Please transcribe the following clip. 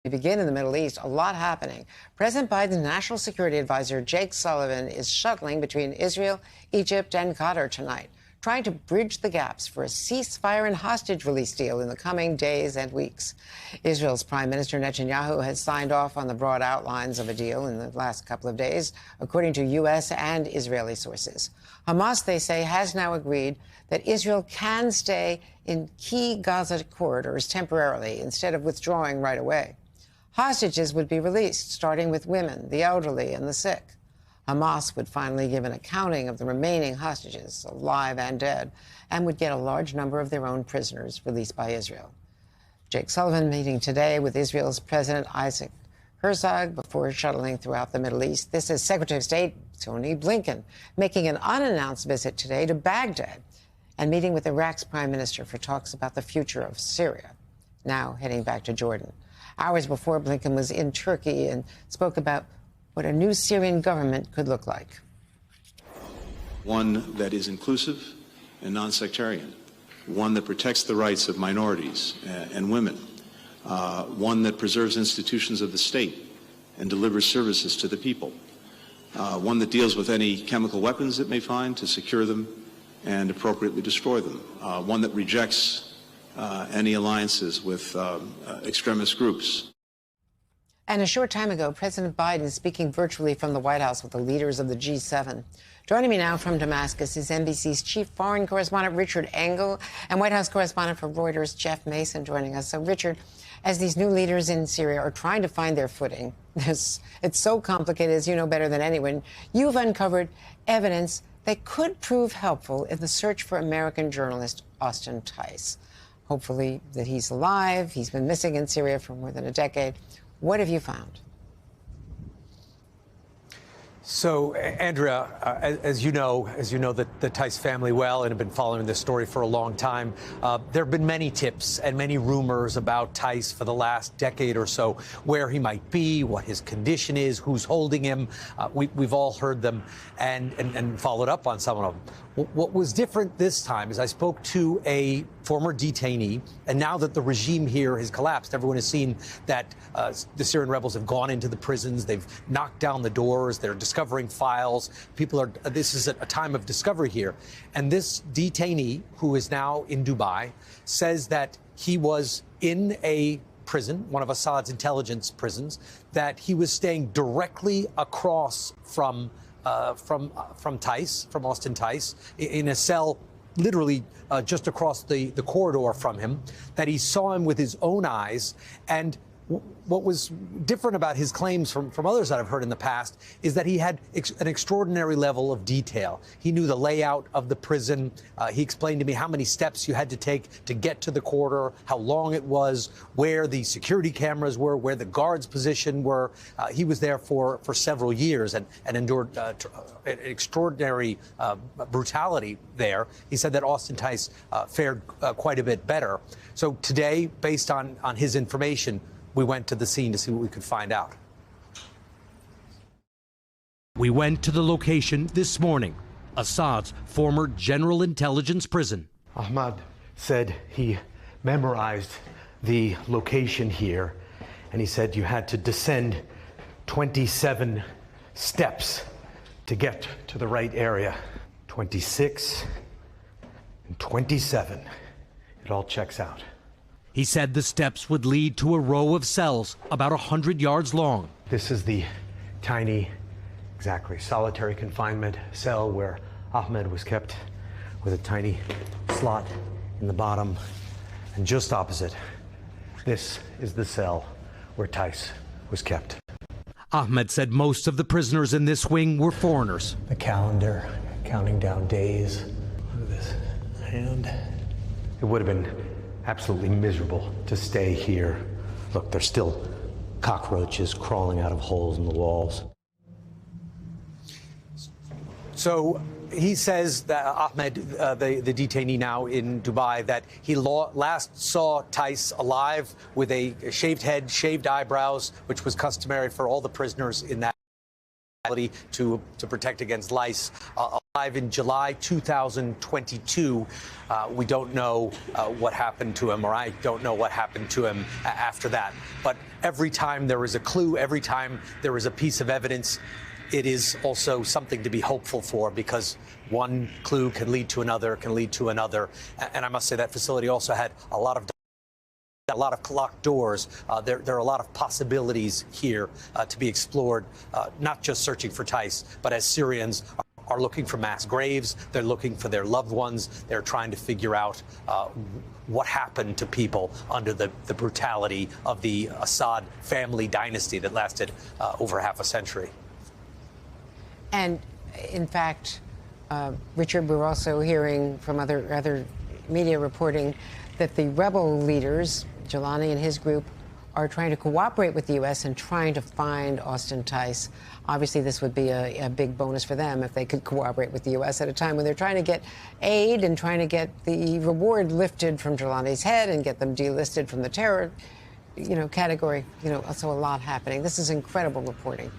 We begin in the Middle East, a lot happening. President Biden's national security advisor, Jake Sullivan, is shuttling between Israel, Egypt, and Qatar tonight, trying to bridge the gaps for a ceasefire and hostage release deal in the coming days and weeks. Israel's Prime Minister Netanyahu has signed off on the broad outlines of a deal in the last couple of days, according to U.S. and Israeli sources. Hamas, they say, has now agreed that Israel can stay in key Gaza corridors temporarily instead of withdrawing right away. Hostages would be released, starting with women, the elderly, and the sick. Hamas would finally give an accounting of the remaining hostages, alive and dead, and would get a large number of their own prisoners released by Israel. Jake Sullivan meeting today with Israel's President Isaac Herzog before shuttling throughout the Middle East. This is Secretary of State Tony Blinken making an unannounced visit today to Baghdad and meeting with Iraq's prime minister for talks about the future of Syria. Now heading back to Jordan. Hours before, Blinken was in Turkey and spoke about what a new Syrian government could look like. One that is inclusive and non-sectarian, one that protects the rights of minorities and women, one that preserves institutions of the state and delivers services to the people, one that deals with any chemical weapons it may find to secure them and appropriately destroy them, one that rejects any alliances with extremist groups. And a short time ago, President Biden speaking virtually from the White House with the leaders of the G7. Joining me now from Damascus is NBC's chief foreign correspondent, Richard Engel, and White House correspondent for Reuters, Jeff Mason, joining us. So, Richard, as these new leaders in Syria are trying to find their footing, it's so complicated, as you know better than anyone. You've uncovered evidence that could prove helpful in the search for American journalist Austin Tice. Hopefully that he's alive. He's been missing in Syria for more than a decade. What have you found? So, Andrea, as you know the Tice family well and have been following this story for a long time, there have been many tips and many rumors about Tice for the last decade or so, where he might be, what his condition is, who's holding him. We've all heard them and followed up on some of them. What was different this time is I spoke to a former detainee, and now that the regime here has collapsed, everyone has seen that the Syrian rebels have gone into the prisons, they've knocked down the doors, they're discovering files. This is a time of discovery here. And this detainee, who is now in Dubai, says that he was in a prison, one of Assad's intelligence prisons, that he was staying directly across from Tice, from Austin Tice, in a cell literally just across the corridor from him, that he saw him with his own eyes. And what was different about his claims from others that I've heard in the past is that he had an extraordinary level of detail. He knew the layout of the prison. He explained to me how many steps you had to take to get to the corridor, how long it was, where the security cameras were, where the guards' position were. He was there for several years and endured extraordinary brutality there. He said that Austin Tice fared quite a bit better. So today, based on his information, we went to the scene to see what we could find out. We went to the location this morning, Assad's former general intelligence prison. Ahmad said he memorized the location here, and he said you had to descend 27 steps to get to the right area. 26 and 27. It all checks out. He said the steps would lead to a row of cells about 100 yards long. This is the tiny, exactly, solitary confinement cell where Ahmed was kept, with a tiny slot in the bottom. And just opposite, this is the cell where Tice was kept. Ahmed said most of the prisoners in this wing were foreigners. The calendar, counting down days. Look at this hand. It would have been absolutely miserable to stay here. Look, there's still cockroaches crawling out of holes in the walls. So he says that Ahmed, the detainee now in Dubai, that he last saw Tice alive with a shaved head, shaved eyebrows, which was customary for all the prisoners in that to protect against lice. In July 2022. We don't know what happened to him, or I don't know what happened to him after that. But every time there is a clue, every time there is a piece of evidence, it is also something to be hopeful for, because one clue can lead to another, can lead to another. And I must say that facility also had a lot of locked doors. There are a lot of possibilities here to be explored, not just searching for Tice, but as Syrians are looking for mass graves, they're looking for their loved ones, they're trying to figure out what happened to people under the brutality of the Assad family dynasty that lasted over half a century. And in fact, Richard, we're also hearing from other media reporting that the rebel leaders, Jilani and his group, are trying to cooperate with the U.S. and trying to find Austin Tice. Obviously, this would be a big bonus for them if they could cooperate with the U.S. at a time when they're trying to get aid and trying to get the reward lifted from Jilani's head and get them delisted from the terror, category. Also a lot happening. This is incredible reporting.